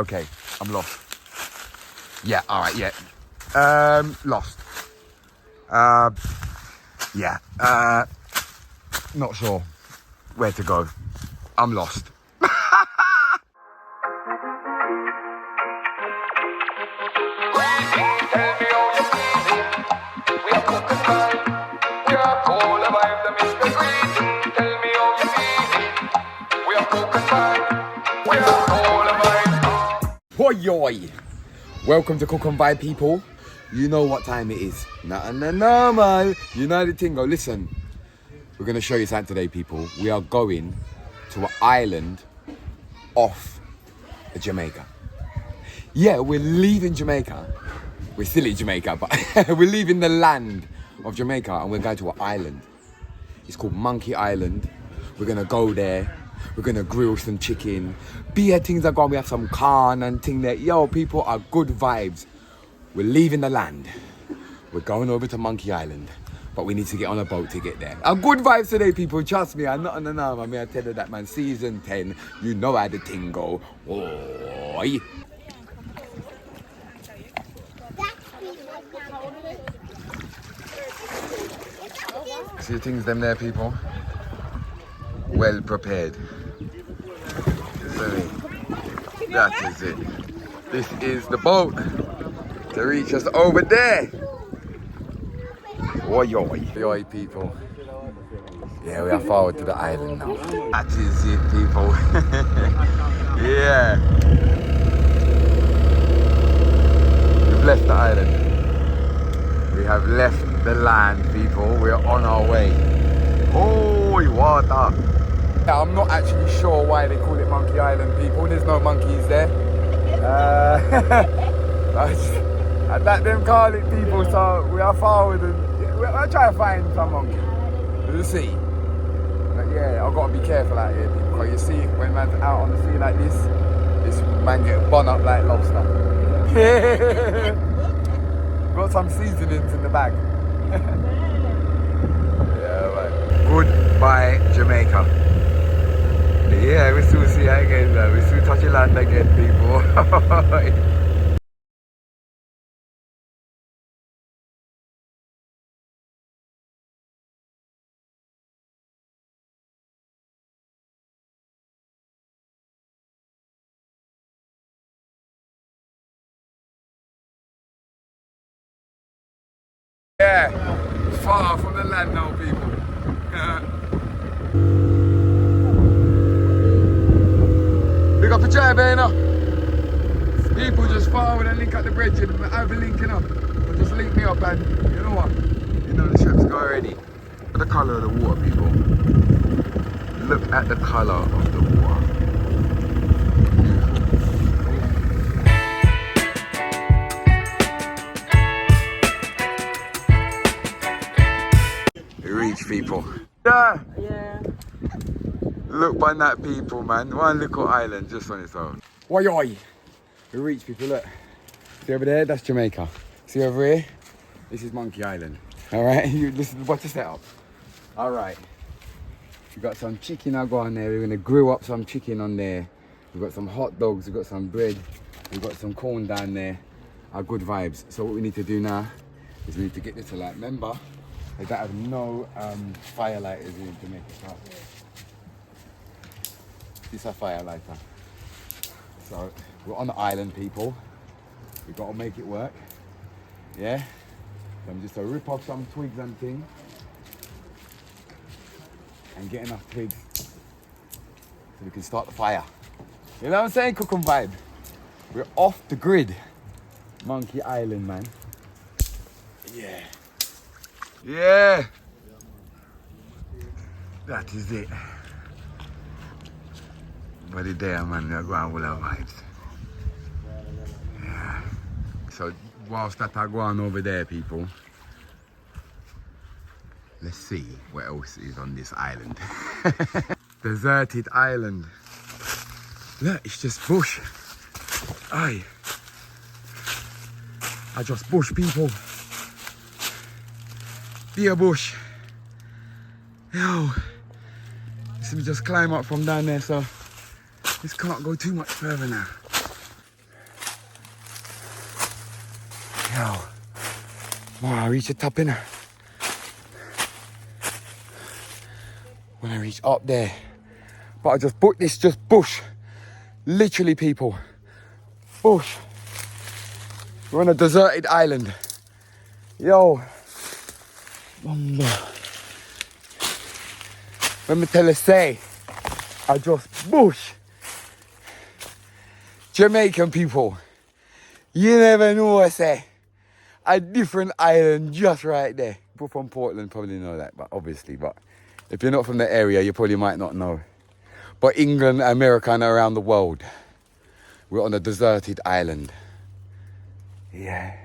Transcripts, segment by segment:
Okay, I'm lost. Yeah, alright, yeah. Lost. Yeah, not sure where to go. I'm lost. Hoi! Welcome to Cook and Vibe, people. You know what time it is. No, man. You know the thing. Go, listen. We're going to show you something today, people. We are going to an island off Jamaica. Yeah, we're leaving Jamaica. We're still in Jamaica, but we're leaving the land of Jamaica and we're going to an island. It's called Monkey Island. We're going to go there. We're going to grill some chicken. Beer things are gone. We have some corn and thing there. Yo, people are good vibes. We're leaving the land. We're going over to Monkey Island. But we need to get on a boat to get there. A good vibes today, people. Trust me. I'm not on the numb. I mean, I tell you that, man. Season 10. You know how the thing go. Oi. See things them there, people? Well prepared. So that is it. This is the boat to reach us over there. Oi, oi. Oi, people. Yeah, we are forward to the island now. That is it, people. Yeah. We've left the island. We have left the land, people. We're on our way. Holy water. I'm not actually sure why they call it Monkey Island, people. There's no monkeys there. I let them call it, people, so we are forward and we'll try to find some monkey. We'll see. But yeah, I've got to be careful out here, people, because you see, when man's out on the sea like this man get bun up like lobster. Got some seasonings in the bag. Yeah, man. Goodbye, Jamaica. Yeah, we still see it again, though. We still touch the land again, people. Yeah, far from the land now, people. Big up the driver, you know. People just forward and link at the bridge and I'll be linking up. But just link me up and you know what? You know the ship's go already. Look at the colour of the water, people. Look at the colour of the water. We reach, people. Yeah. Look by that, people, man. One little island just on its own. Oi, oi. We reach, people, look. See over there? That's Jamaica. See over here? This is Monkey Island. All right? This is what's the setup. All right. We got some chicken I got on there. We're going to grill up some chicken on there. We've got some hot dogs. We've got some bread. We've got some corn down there. Our good vibes. So what we need to do now is we need to get this to light. Remember, they don't have no firelighters in Jamaica. So this is a firelighter. So we're on the island, people. We've got to make it work. Yeah? So I'm just to rip off some twigs and things. And get enough twigs so we can start the fire. You know what I'm saying? Cook and vibe. We're off the grid. Monkey Island, man. Yeah. Yeah. That is it. But the day, man, we're going with our vibes. Yeah. So whilst that are going over there, people, let's see what else is on this island. Deserted island. Look, it's just bush. Aye. I just bush, people. Dear bush. Yo. So we just climb up from down there, so this can't go too much further now. Yo. Wow, I reach the top in. When I reach up there. But I just put this just bush. Literally, people. Bush. We're on a deserted island. Yo. Let me tell you, say, I just bush. Jamaican people. You never know, I say. A different island just right there. People from Portland probably know that, but obviously, but if you're not from the area, you probably might not know. But England, America, and around the world, we're on a deserted island. Yeah,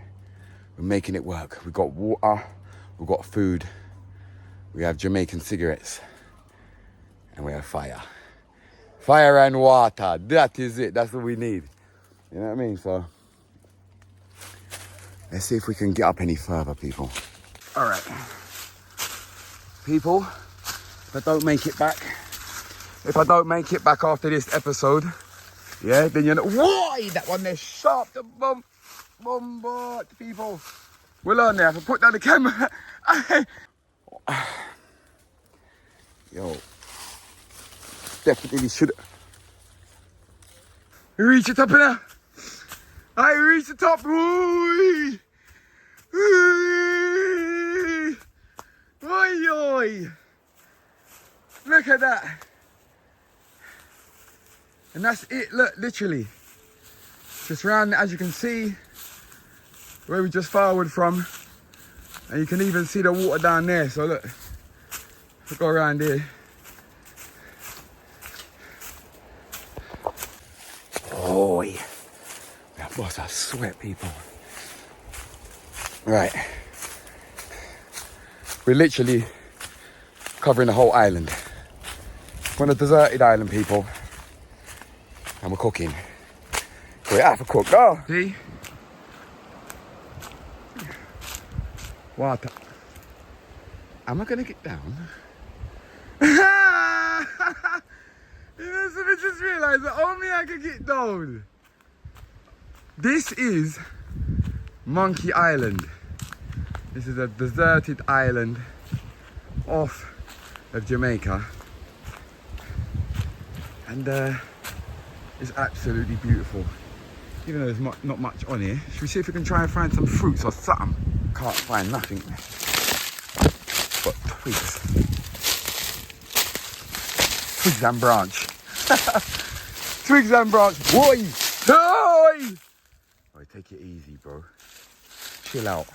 we're making it work. We've got water, we've got food, we have Jamaican cigarettes, and we have fire. Fire and water, that is it, that's what we need. You know what I mean? So, let's see if we can get up any further, people. All right. People, if I don't make it back after this episode, yeah, then you know, why that one there sharp, the bombard, people. We'll learn there, if I put down the camera. Yo, definitely should. We reach the top of there. I reached the top. Oi! Oi, oi! Look at that. And that's it, look, literally. Just round, as you can see, where we just forward from. And you can even see the water down there. So look, if we go around here. Oi! That was a sweat, people. Right. We're literally covering the whole island. We're on a deserted island, people. And we're cooking. We have to cook. Go! See? Water. Am I gonna get down? You know, so I just realised that only I can get down. This is Monkey Island. This is a deserted island off of Jamaica. And it's absolutely beautiful. Even though there's not much on here. Should we see if we can try and find some fruits or something? Can't find nothing. But twigs. Twigs and branch. Twigs and branch. Boy! Boy! Oh, take it easy, bro. Chill out.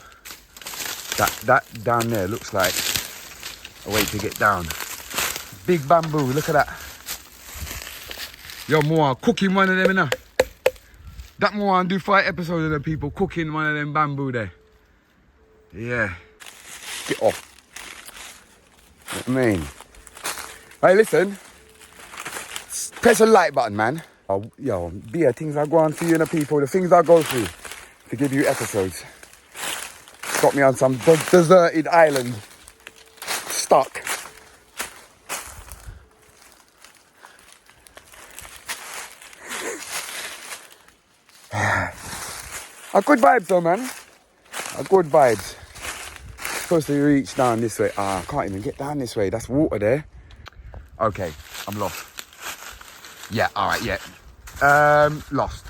That down there looks like a way to get down. Big bamboo, look at that. Yo, more cooking one of them, innit? That more and do 5 episodes of the people cooking one of them bamboo there. Yeah. Get off. You know what I mean? Hey, listen. Press the like button, man. Oh, yo, beer things I go on for you and the people, the things I go through to give you episodes. Got me on some deserted island. Stuck. A good vibes though, man. A good vibes. Supposed to reach down this way. I can't even get down this way. That's water there. Okay, I'm lost. Yeah, alright, yeah. Lost.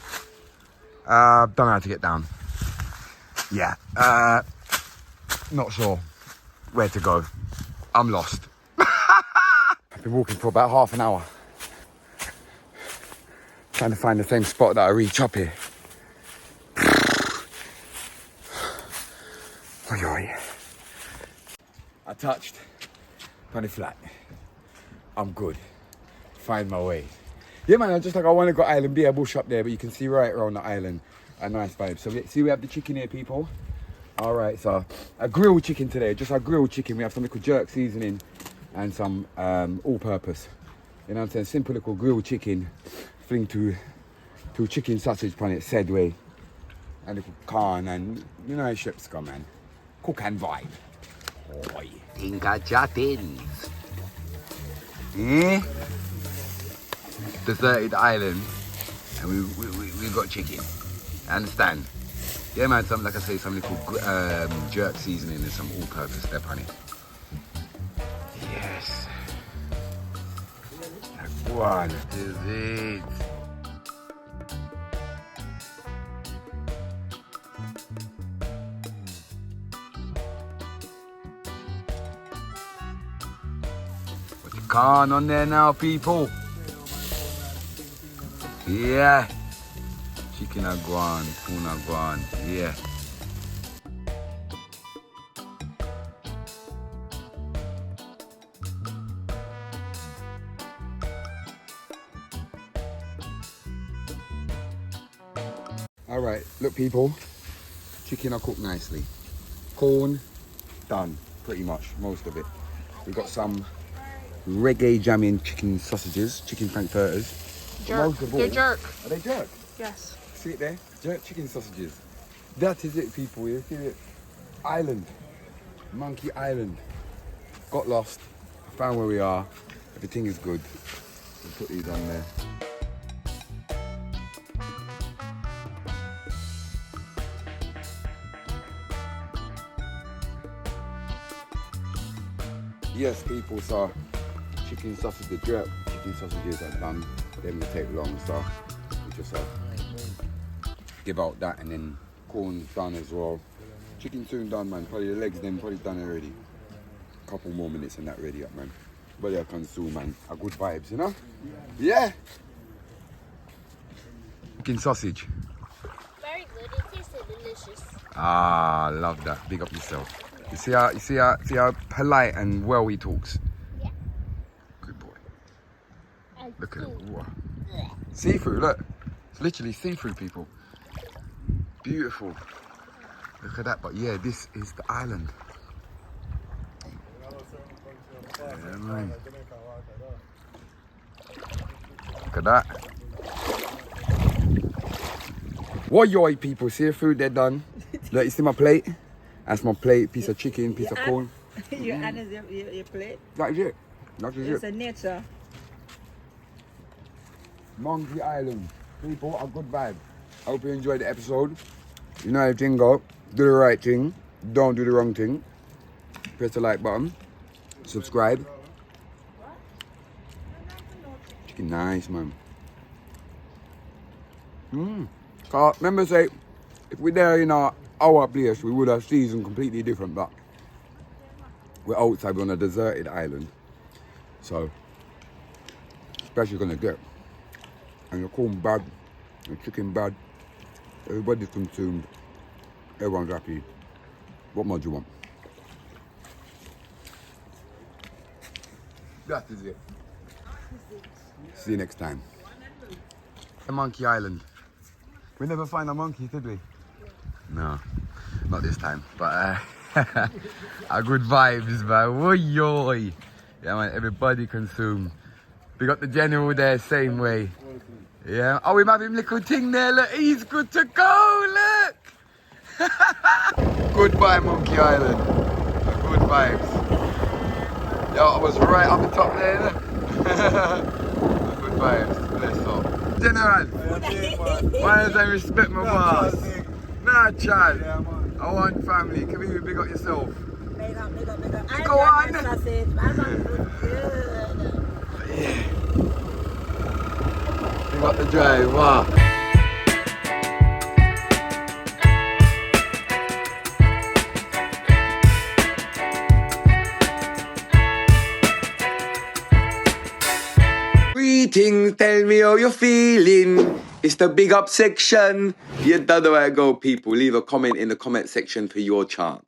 Don't know how to get down. Yeah. Not sure where to go. I'm lost. I've been walking for about half an hour. Trying to find the same spot that I reach up here. I touched Penny Flat. I'm good. Find my way. Yeah, man, I want to go island, be a bush up there, but you can see right around the island. A nice vibe. So see, we have the chicken here, people. All right, so a grilled chicken today. Just a grilled chicken. We have some little jerk seasoning and some all-purpose. You know what I'm saying? Simple little grilled chicken. Fling two chicken sausage on it, said way. And little corn and, you know how ships go, man. Cook and vibe. Oi. Think I chattins. Eh? Deserted island. And we got chicken. Understand? Yeah, man, some, like I say, some little jerk seasoning and some all-purpose step on it. Yes. That one is it. Put the corn on there now, people. Yeah. Chicken aguan, tuna aguan, yeah. All right, look people, chicken are cooked nicely. Corn, done, pretty much, most of it. We've got some reggae jamming chicken sausages, chicken frankfurters. Jerk, they're jerk. Are they jerk? Yes. See it there? Jerk chicken sausages. That is it, people. You see it? Island. Monkey Island. Got lost. Found where we are. Everything is good. We'll put these on there. Yes, people, so chicken sausage, the jerk chicken sausages are done. They don't take long, so we just give out that, and then corn's done as well. Chicken soon done, man. Probably the legs then probably done already. Couple more minutes and that ready up, man. But yeah, consume, man. A good vibes, you know? Yeah. Chicken sausage. Very good. It tasted delicious. Ah, love that. Big up yourself. You see how polite and well he talks. Yeah. Good boy. And Look at it. soup. Wow. See-through, look. It's literally see-through, people. Beautiful. Look at that. But yeah, this is the island. Yeah, man. Look at that. What yoy, people? See the food they're done? Look, you see my plate? That's my plate. Piece of chicken, piece of corn. You add your plate. That is it. That is It's it. a nature. Monkey Island. People, a good vibe. I hope you enjoyed the episode. You know everything go. Do the right thing. Don't do the wrong thing. Press the like button. Subscribe. Chicken nice, man. Remember say, if we're there in our place, we would have seasoned completely different, but we're outside, we're on a deserted island. So, special gonna get. And the corn bad, the chicken bad. Everybody's consumed. Everyone's happy. What more do you want? That is it. See you next time. Monkey Island. We never find a monkey, did we? No, not this time. But a good vibes, man. Woy-yoy. Yeah, man, everybody consume. We got the general there, same way. Yeah. Oh, we have him little thing there. Look, he's good to go. Look. Goodbye, Monkey Island. Good vibes. Yo, I was right up the top there. Look. Good vibes. Bless up. General, why does I respect my boss? Nah, Chad. I want family. Come here, big up yourself. Big up. Go on. Sausage. Good. Yeah. Big up the drive, wow. Greetings, tell me how you're feeling. It's the big up section. You don't know where to go, people. Leave a comment in the comment section for your chance.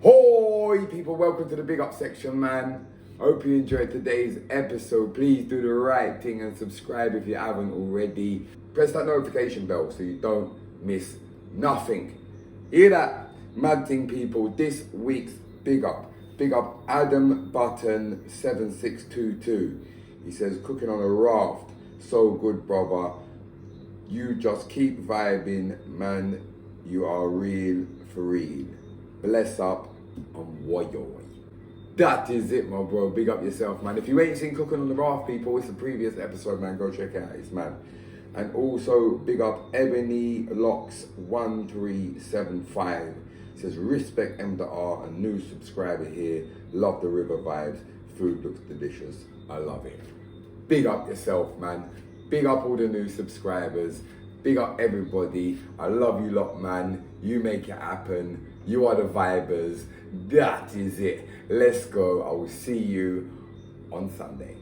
Hoi, people. Welcome to the big up section, man. Hope you enjoyed today's episode. Please do the right thing and subscribe if you haven't already. Press that notification bell so you don't miss nothing. Hear that? Mad thing, people. This week's big up. Big up Adam Button 7622. He says, cooking on a raft, so good, brother. You just keep vibing, man. You are real for real. Bless up and woyoy. That is it, my bro. Big up yourself, man. If you ain't seen Cooking on the Raft, people, it's a previous episode, man. Go check it out. It's mad. And also big up Ebony Locks 1375. Says respect M.R, a new subscriber here. Love the river vibes. Food looks delicious. I love it. Big up yourself, man. Big up all the new subscribers. Big up everybody. I love you lot, man. You make it happen. You are the vibers. That is it. Let's go. I will see you on Sunday.